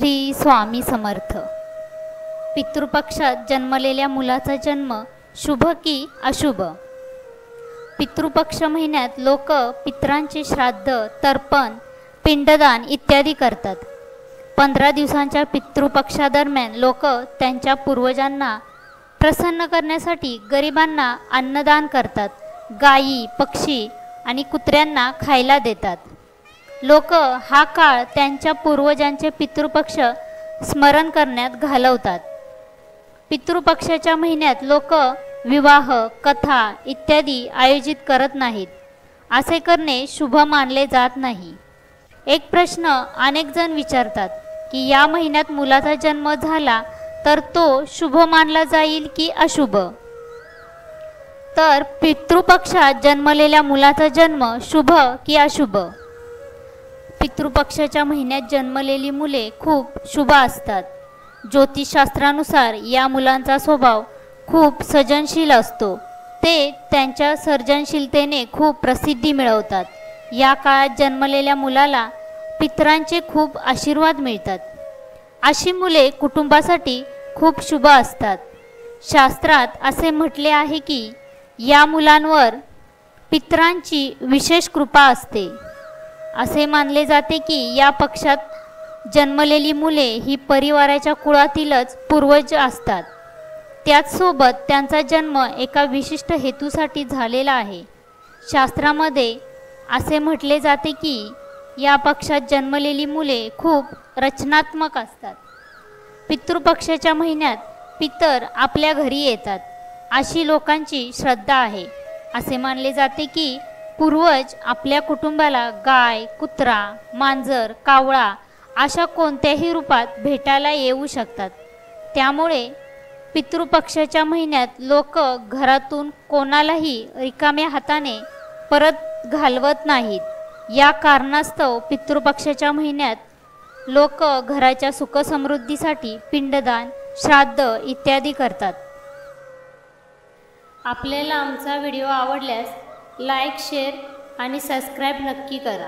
श्री स्वामी समर्थ। पितृपक्षात जन्मलेल्या मुलाचा जन्म शुभ की अशुभ? पितृपक्ष महिन्यात लोक पितरांचे श्राद्ध, तर्पण, पिंडदान इत्यादी करतात। 15 दिवसांच्या पितृपक्षादरम्यान लोक त्यांच्या पूर्वजांना प्रसन्न करण्यासाठी गरिबांना अन्नदान करतात, गायी, पक्षी आणि कुत्र्यांना खायला देतात। लोक हा काळ त्यांच्या पूर्वजांचे पितृपक्ष स्मरण करण्यात घालवतात। पितृपक्षाच्या महिन्यात लोक विवाह, कथा इत्यादी आयोजित करत नाहीत। असे करणे शुभ मानले जात नाही। एक प्रश्न अनेक जण विचारतात की या महिन्यात मुलाचा जन्म झाला तर तो शुभ मानला जाईल की अशुभ? तर पितृपक्षात जन्मलेल्या मुलाचा जन्म शुभ की अशुभ? पितृपक्षाच्या महिन्यात जन्मलेली मुले खूप शुभ असतात। ज्योतिषशास्त्रानुसार या मुलांचा स्वभाव खूप सर्जनशील असतो। ते त्यांच्या सर्जनशीलतेने खूप प्रसिद्धी मिळवतात। या काळात जन्मलेल्या मुलाला पितरांचे खूप आशीर्वाद मिळतात। अशी मुले कुटुंबासाठी खूप शुभ असतात। शास्त्रात असे म्हटले आहे की या मुलांवर पितरांची विशेष कृपा असते। असे मानले जाते की या पक्षात जन्मलेली मुले ही परिवाराच्या कुळातीलच पूर्वज असतात। त्याचसोबत त्यांचा जन्म एका विशिष्ट हेतूसाठी झालेला आहे। शास्त्रामध्ये असे म्हटले जाते की या पक्षात जन्मलेली मुले खूप रचनात्मक असतात। पितृपक्षाच्या महिन्यात पितर आपल्या घरी येतात अशी लोकांची श्रद्धा आहे। असे मानले जाते की पूर्वज आपल्या कुटुंबाला गाय, कुत्रा, मांजर, कावळा अशा कोणत्याही रूपात भेटायला येऊ शकतात। त्यामुळे पितृपक्षाच्या महिन्यात लोक घरातून कोणालाही रिकाम्या हाताने परत घालवत नाहीत। या कारणास्तव पितृपक्षाच्या महिन्यात लोक घराच्या सुखसमृद्धीसाठी पिंडदान, श्राद्ध इत्यादी करतात। आपल्याला आमचा व्हिडिओ आवडल्यास लाईक, शेअर आणि सबस्क्राईब नक्की करा।